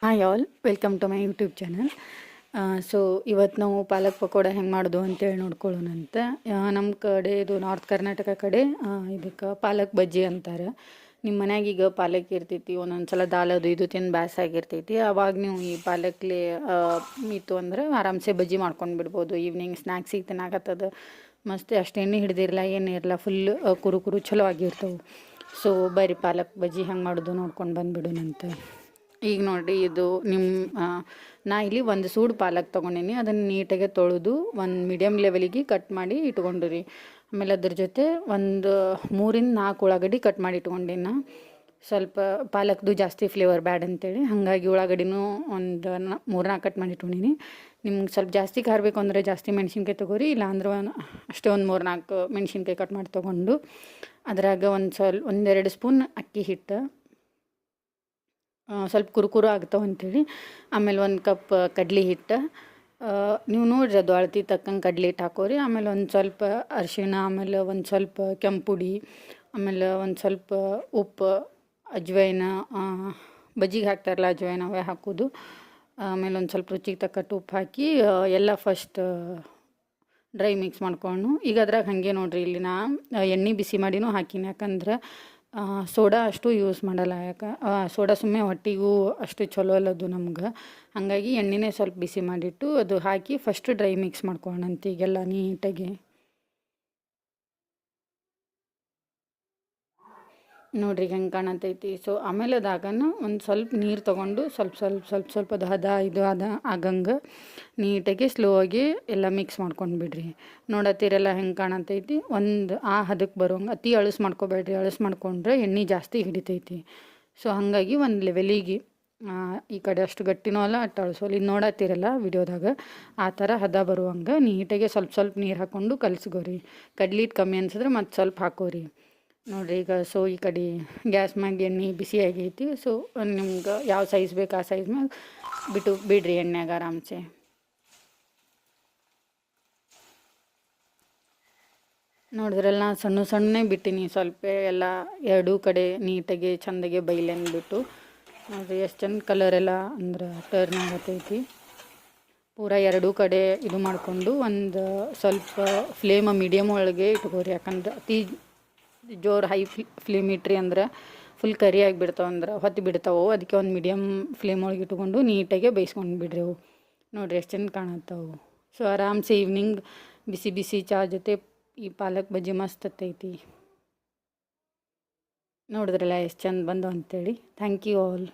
Hi all, welcome to my YouTube channel. So ಇವತ್ತು ನಾವು ಪಾಲಕ್ ಪಕೋಡ ಹೆಂಗೆ ಮಾಡೋದು ಅಂತೇಳಿ ನೋಡ್ಕೊಳ್ಳೋಣಂತ. ನಮ್ಮ ಕಡೆ ಇದು ನಾರ್ತ್ ಕರ್ನಾಟಕ ಕಡೆ ಇದಕ್ಕೆ ಪಾಲಕ್ ಬಜ್ಜಿ ಅಂತಾರೆ. ನಿಮ್ಮ ಮನ್ಯಾಗ ಈಗ ಪಾಲಕ್ ಇರ್ತೈತಿ, ಒಂದೊಂದು ಸಲ ದಾಲ್ ಅದು ಇದು ತಿಂದು ಬ್ಯಾಸಾಗಿರ್ತೈತಿ. ಅವಾಗ ನೀವು ಈ ಪಾಲಕ್ಲಿ ಇತ್ತು ಅಂದ್ರೆ ಆರಾಮ್ಸೆ ಬಜ್ಜಿ ಮಾಡ್ಕೊಂಡು ಬಿಡ್ಬೋದು. ಈವ್ನಿಂಗ್ ಸ್ನ್ಯಾಕ್ಸಿಗೆ ತಿನ್ನಾಕತ್ತದ ಮಸ್ತ್, ಅಷ್ಟು ಎಣ್ಣೆ ಹಿಡ್ದಿರಲ್ಲ ಏನಿರಲ್ಲ, ಫುಲ್ ಕುರು ಕುರು ಚಲೋ ಆಗಿರ್ತವೆ. ಸೊ ಬರೀ ಪಾಲಕ್ ಬಜ್ಜಿ ಹೆಂಗೆ ಮಾಡೋದು ನೋಡ್ಕೊಂಡು ಬಂದುಬಿಡೋಣಂತ. ಈಗ ನೋಡಿರಿ, ಇದು ನಾ ಇಲ್ಲಿ ಒಂದು ಸೂಡು ಪಾಲಕ್ ತೊಗೊಂಡಿನಿ. ಅದನ್ನು ನೀಟಾಗಿ ತೊಳೆದು ಒಂದು ಮೀಡಿಯಮ್ ಲೆವೆಲಿಗೆ ಕಟ್ ಮಾಡಿ ಇಟ್ಕೊಂಡಿರಿ. ಆಮೇಲೆ ಅದ್ರ ಜೊತೆ ಒಂದು 3-4 ಉಳ್ಳಾಗಡ್ಡಿ ಕಟ್ ಮಾಡಿ ಇಟ್ಕೊಂಡಿನ. ಸ್ವಲ್ಪ ಪಾಲಕ್ದು ಜಾಸ್ತಿ ಫ್ಲೇವರ್ ಬ್ಯಾಡ್ ಅಂತೇಳಿ ಹಾಗಾಗಿ ಉಳ್ಳಾಗಡ್ಡಿನೂ ಒಂದು 3-4 ಕಟ್ ಮಾಡಿ ಇಟ್ಕೊಂಡಿನಿ. ನಿಮ್ಗೆ ಸ್ವಲ್ಪ ಜಾಸ್ತಿ ಖಾರ ಬೇಕು ಅಂದರೆ ಜಾಸ್ತಿ ಮೆಣಸಿನ್ಕಾಯಿ ತೊಗೋರಿ, ಇಲ್ಲಾಂದ್ರೆ ಅಷ್ಟೇ ಒಂದು 3-4 ಮೆಣಸಿನ್ಕಾಯಿ ಕಟ್ ಮಾಡಿ ತೊಗೊಂಡು ಅದ್ರಾಗ ಒಂದೆರಡು ಸ್ಪೂನ್ ಅಕ್ಕಿ ಹಿಟ್ಟು, ಸ್ವಲ್ಪ ಕುರುಕುರು ಆಗ್ತಾವೆ ಅಂಥೇಳಿ. ಆಮೇಲೆ 1 ಕಪ್ ಕಡ್ಲೆ ಹಿಟ್ಟು, ನೀವು ನೋಡ್ರಿ ಅದು ಅಳತೆ ತಕ್ಕಂಗೆ ಕಡ್ಲೆ ಹಿಟ್ಟು ಹಾಕೋರಿ. ಆಮೇಲೆ ಒಂದು ಸ್ವಲ್ಪ ಅರಿಶಿಣ, ಆಮೇಲೆ ಒಂದು ಸ್ವಲ್ಪ ಕೆಂಪುಡಿ, ಆಮೇಲೆ ಒಂದು ಸ್ವಲ್ಪ ಉಪ್ಪು, ಅಜ್ವೈನ, ಬಜ್ಜಿಗೆ ಹಾಕ್ತಾರಲ್ಲ ಅಜ್ವೈನ, ಅವೇ ಹಾಕೋದು. ಆಮೇಲೆ ಒಂದು ಸ್ವಲ್ಪ ರುಚಿಗೆ ತಕ್ಕಟ್ಟು ಉಪ್ಪು ಹಾಕಿ ಎಲ್ಲ ಫಸ್ಟ್ ಡ್ರೈ ಮಿಕ್ಸ್ ಮಾಡ್ಕೊಂಡು, ಈಗ ಅದ್ರಾಗ ಹಾಗೆ ನೋಡಿರಿ, ಇಲ್ಲಿ ನಾ ಎಣ್ಣೆ ಬಿಸಿ ಮಾಡಿನೂ ಹಾಕಿನಿ. ಯಾಕಂದ್ರೆ ಸೋಡಾ ಅಷ್ಟು ಯೂಸ್ ಮಾಡಲ್ಲ. ಸೋಡಾ ಸುಮ್ಮನೆ ಹೊಟ್ಟಿಗೂ ಅಷ್ಟು ಚಲೋ ಅಲ್ಲದು ನಮ್ಗೆ. ಹಾಗಾಗಿ ಎಣ್ಣೆನೇ ಸ್ವಲ್ಪ ಬಿಸಿ ಮಾಡಿಟ್ಟು ಅದು ಹಾಕಿ ಫಸ್ಟ್ ಡ್ರೈ ಮಿಕ್ಸ್ ಮಾಡ್ಕೊಳ್ಳೋಣಂತ ಈಗೆಲ್ಲ ನೀಟಾಗಿ. ನೋಡ್ರಿ ಹೆಂಗೆ ಕಾಣತೈತಿ. ಸೊ ಆಮೇಲೆ ಅದಾಗನ ಒಂದು ಸ್ವಲ್ಪ ನೀರು ತೊಗೊಂಡು ಸ್ವಲ್ಪ ಅದು ಹದ ಆಗಂಗೆ ನೀಟಾಗಿ ಸ್ಲೋ ಆಗಿ ಎಲ್ಲ ಮಿಕ್ಸ್ ಮಾಡ್ಕೊಂಡು ಬಿಡ್ರಿ. ನೋಡತ್ತೀರೆಲ್ಲ ಹೆಂಗೆ ಕಾಣತೈತಿ. ಒಂದು ಹದಕ್ಕೆ ಬರೋಂಗೆ ಅತಿ ಅಳಸು ಮಾಡ್ಕೊಬೇಡ್ರಿ. ಅಳಸು ಮಾಡ್ಕೊಂಡ್ರೆ ಎಣ್ಣೆ ಜಾಸ್ತಿ ಹಿಡಿತೈತಿ. ಸೊ ಹಾಗಾಗಿ ಒಂದು ಲೆವೆಲಿಗೆ ಈ ಕಡೆ ಅಷ್ಟು ಗಟ್ಟಿನೂ ಅಲ್ಲ, ಅಷ್ಟು ಅಳಸೋಲ್ಲ. ಇದು ನೋಡತ್ತೀರಲ್ಲ ವಿಡಿಯೋದಾಗ, ಆ ಥರ ಹದ ಬರುವಂಗೆ ನೀಟಾಗಿ ಸ್ವಲ್ಪ ನೀರು ಹಾಕ್ಕೊಂಡು ಕಲಸ್ಕೋರಿ. ಕಡ್ಲಿ ಹಿಟ್ಟು ಕಮ್ಮಿ ಅನ್ಸಿದ್ರೆ ಮತ್ತು ಸ್ವಲ್ಪ ಹಾಕೋರಿ. ನೋಡಿರಿ ಈಗ ಸೊ ಈ ಕಡೆ ಗ್ಯಾಸ್ ಮ್ಯಾಗ ಎಣ್ಣೆ ಬಿಸಿ ಆಗೈತಿ. ಸೊ ನಿಮ್ಗೆ ಯಾವ ಸೈಜ್ ಬೇಕು ಆ ಸೈಜ್ ಮ್ಯಾಗ ಬಿಡ್ರಿ ಎಣ್ಣೆಗೆ ಆರಾಮ್ಸೆ. ನೋಡಿದ್ರಲ್ಲ, ಸಣ್ಣ ಬಿಟ್ಟಿನಿ. ಸ್ವಲ್ಪ ಎಲ್ಲ ಎರಡೂ ಕಡೆ ನೀಟಾಗಿ ಚೆಂದಾಗೆ ಬೈಲೆಂದ್ಬಿಟ್ಟು ನೋಡಿರಿ ಎಷ್ಟು ಚಂದ ಕಲರ್ ಎಲ್ಲ ಅಂದ್ರೆ ಟರ್ನ್ ಆಗತೈತಿ. ಪೂರ ಎರಡೂ ಕಡೆ ಇದು ಮಾಡಿಕೊಂಡು ಒಂದು ಸ್ವಲ್ಪ ಫ್ಲೇಮ್ ಮೀಡಿಯಮ್ ಒಳಗೆ ಇಟ್ಕೋರಿ. ಯಾಕಂದ್ರೆ ಅತಿ ಜೋರು ಹೈ ಫ್ಲೇಮ್ ಇಟ್ರಿ ಅಂದ್ರೆ ಫುಲ್ ಕರಿ ಆಗಿಬಿಡ್ತಾವೆ, ಅಂದ್ರೆ ಹೊತ್ತು ಬಿಡ್ತಾವೆ. ಅದಕ್ಕೆ ಒಂದು ಮೀಡಿಯಮ್ ಫ್ಲೇಮ್ ಒಳಗೆ ಇಟ್ಕೊಂಡು ನೀಟಾಗೆ ಬೇಯಿಸ್ಕೊಂಡು ಬಿಡ್ರಿ ಅವು. ನೋಡಿರಿ ಎಷ್ಟು ಚಂದ ಕಾಣತ್ತವು. ಸೊ ಆರಾಮ್ಸೆ ಈವ್ನಿಂಗ್ ಬಿಸಿ ಬಿಸಿ ಚಹಾ ಜೊತೆ ಈ ಪಾಲಕ್ ಬಜ್ಜಿ ಮಸ್ತ್ ಹತ್ತೈತಿ. ನೋಡಿದ್ರಲ್ಲ ಎಷ್ಟು ಚಂದ ಬಂದು ಅಂತೇಳಿ. Thank you all.